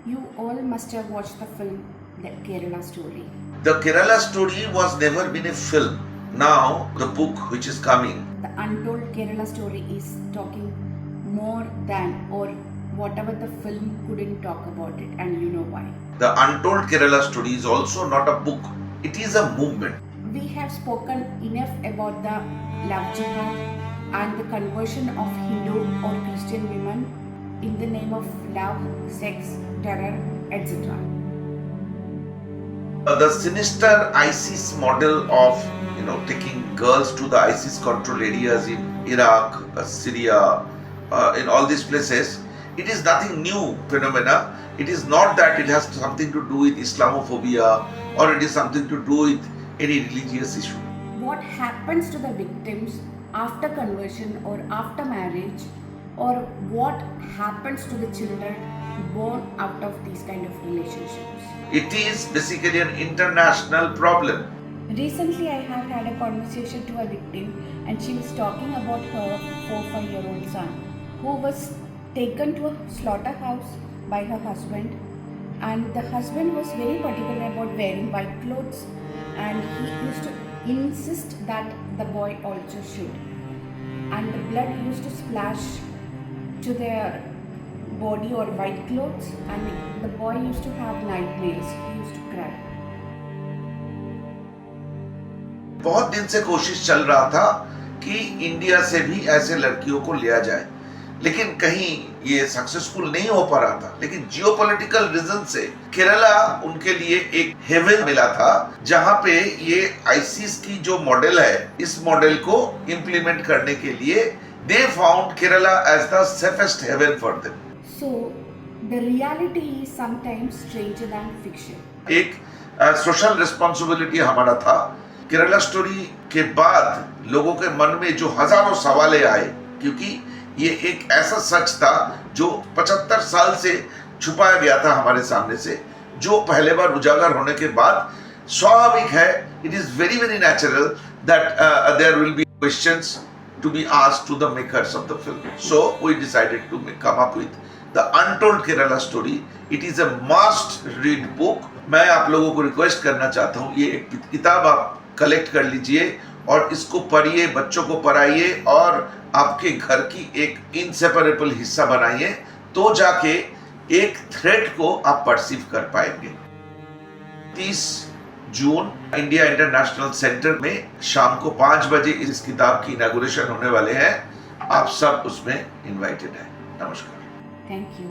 You all must have watched the film The Kerala Story. The Kerala Story was never been a film. Now the book which is coming. The untold Kerala story is talking more than or whatever the film couldn't talk about it, and you know why. The Untold Kerala Story is also not a book. It is a movement. We have spoken enough about the love jihad and the conversion of Hindu or Christian women in the name of love, sex, terror, etc. The sinister ISIS model of taking girls to the ISIS controlled areas in Iraq, Syria, in all these places, it is nothing new phenomena. It is not that it has something to do with Islamophobia or it is something to do with any religious issue. What happens to the victims after conversion or after marriage, or what happens to the children born out of these kind of relationships? It is basically an international problem. Recently, I have had a conversation to a victim, and she was talking about her 4-5-year-old son who was taken to a slaughterhouse by her husband, and the husband was very particular about wearing white clothes, and he used to insist that the boy also should, and the blood used to splash to their body or white clothes, and the boy used to have nightmares. He used to cry. बहुत दिन से कोशिश चल रहा था कि India से भी ऐसे लड़कियों को लिया जाए, लेकिन कहीं ये सक्सेसफुल नहीं हो पा रहा था। लेकिन जियोपॉलिटिकल रीजन से केरला उनके लिए एक हेवन मिला था, जहां पे ये आईसिस की जो मॉडल है, इस मॉडल को इंप्लीमेंट करने के लिए they found Kerala as the safest haven for them. So, the reality is sometimes stranger than fiction. एक सोशल रिस्पॉन्सिबिलिटी हमारा था। केरला स्टोरी के बाद लोगों के मन में जो हजारों सवाल आए, क्योंकि ये एक ऐसा सच था जो 75 साल से छुपाया गया था हमारे सामने से, जो पहले बार उजागर होने के बाद स्वाभाविक है, it is very very natural that there will be questions to be asked to the makers of the film. So we decided to come up with The Untold Kerala Story. It is a must read book. मैं आप लोगों को request करना चाहता हूँ, ये एक किताब आप कलेक्ट कर लीजिए और इसको पढ़िए, बच्चों को पढ़ाइए और आपके घर की एक इनसेपरेबल हिस्सा बनाइए, तो जाके एक थ्रेड को आप परसीव कर पाएंगे। 30 जून इंडिया इंटरनेशनल सेंटर में शाम को 5 बजे इस किताब की इनॉग्रेशन होने वाले हैं। आप सब उसमें इनवाइटेड हैं। नमस्कार। Thank you.